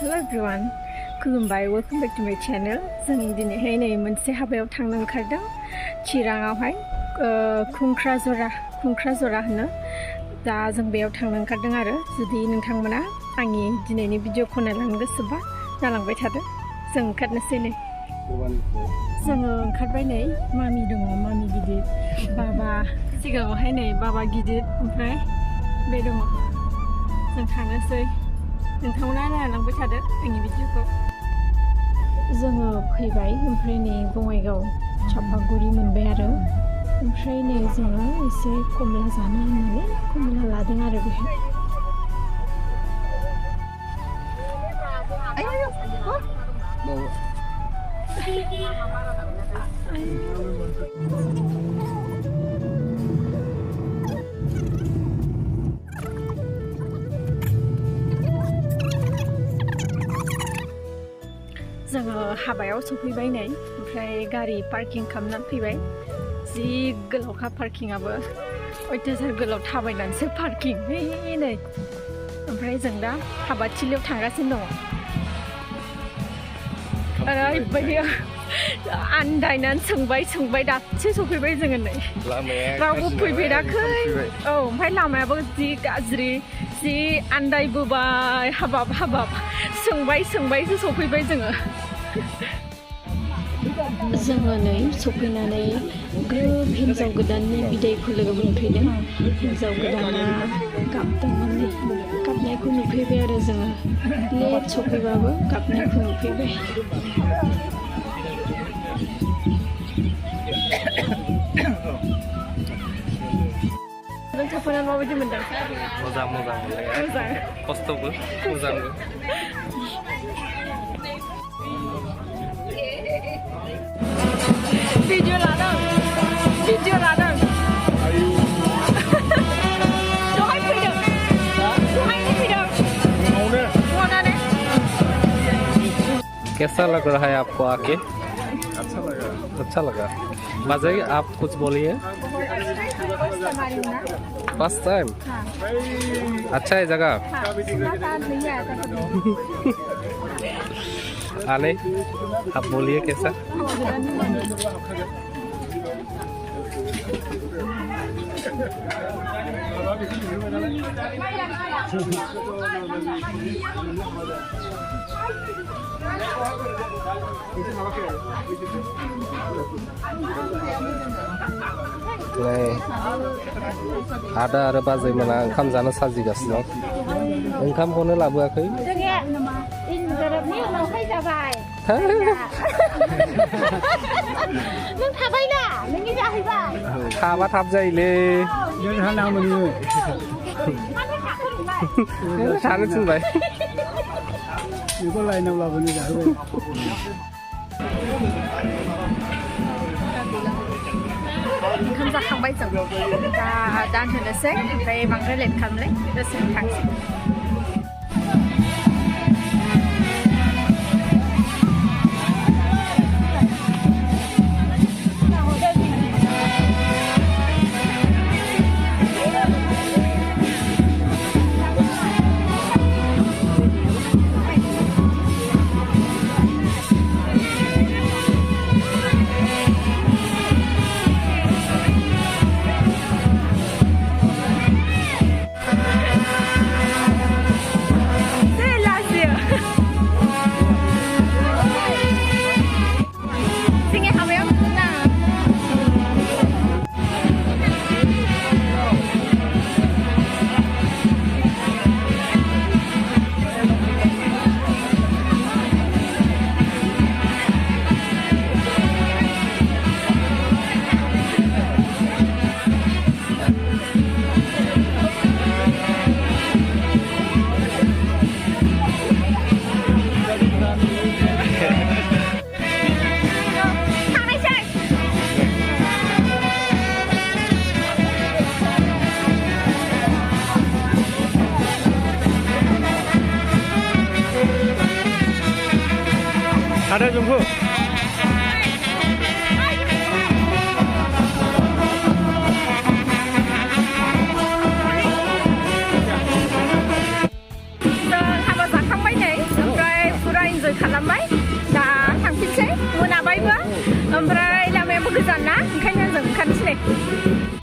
Hello everyone, खुलुमबाय, welcome back to my channel. जों दिनैहाय नै मोनसे हाबायाव थांनो ओंखारदों चिराङावहाय खुंख्राजरा होनो दा जों बेयाव थांनो ओंखारदों आरो जुदि नोंथांमोना आंनि दिनैनि भिडिअखौ नायलांनो गोसोबा नायलांबाय थादो जों ओंखारनोसै नै जोङो ओंखारबाय नै मामि दङ मामि गिदिर बाबा सिगाङावहाय नै बाबा गिदिर ओमफ्राय बे दङ जों थांनोसै नोंथांमोना नायलांबाय थादो आंनि भिडिअखौ जोङो फैबाय ओमफ्राय नै बङाइगाव चापागुरि मोनबाय आरो ओमफ्राय नै जोङो एसे कमला जानो होननानै कमला लादों आरो बेहाय जोङो हाबायाव सफैबाय नै ओमफ्राय गारि पार्किं खालामनानै फैबाय जि गोलावखा पार्किंआबो अयथासार गोलाव थाबायनानैसो पार्किं नै ओमफ्राय जों दा हाबाथिलियाव थांगासिनो दङ ओरैबायदि आन्दायनानै सोंबाय दासो सफैबाय जोङो नै रावबो फैफेराखै औ ओमफ्राय लामायाबो जि गाज्रि जि आन्दायबोबाय हाबाब सोंबायसो सफैबाय जोङो नै सफैनानै ग्रोब हिन्जाव गोदाननि बिदायखौ लोगो मोनफैदों हिन्जाव गोदाना गाबदोंमोन नै गाबनायखौ नुफैबाय आरो जोङो लेट सफैबाबो गाबनायखौ नुफैबाय नोंथांफोरा माबायदि मोनदों? मोजां खस्थ'बो मोजांबो भिडिअ लादों दहाय फैदों दहायनो फैदों फुङावनो कैसा लग रहा है आपको आके अच्छा लगा मजा आप कुछ बोलिए फर्स्ट टाइम अच्छा है जगह आने आप बोलिए कैसा आदा आरो बाजैमोना ओंखाम जानो साजिगासिनो ओंखामखौनो लाबोआखै नों थाबायना नोंनि जाहैबाय थाबा थाब जायोलै थानो थिनबाय बेखौ लाइनाव लाबोनो जाहैबाय ओंखाम जाखांबाय जों दा दानहोनोसै ओमफ्राय बांद्राय लेट खालामलाय दसेनो थांसै 다들 좀 하바 자캉바이네. खालामबाय दा थांफिनसै मोनाबायबो ओमफ्राय लामायाबो गोजान ना ओंखायनो जों ओंखारनोसै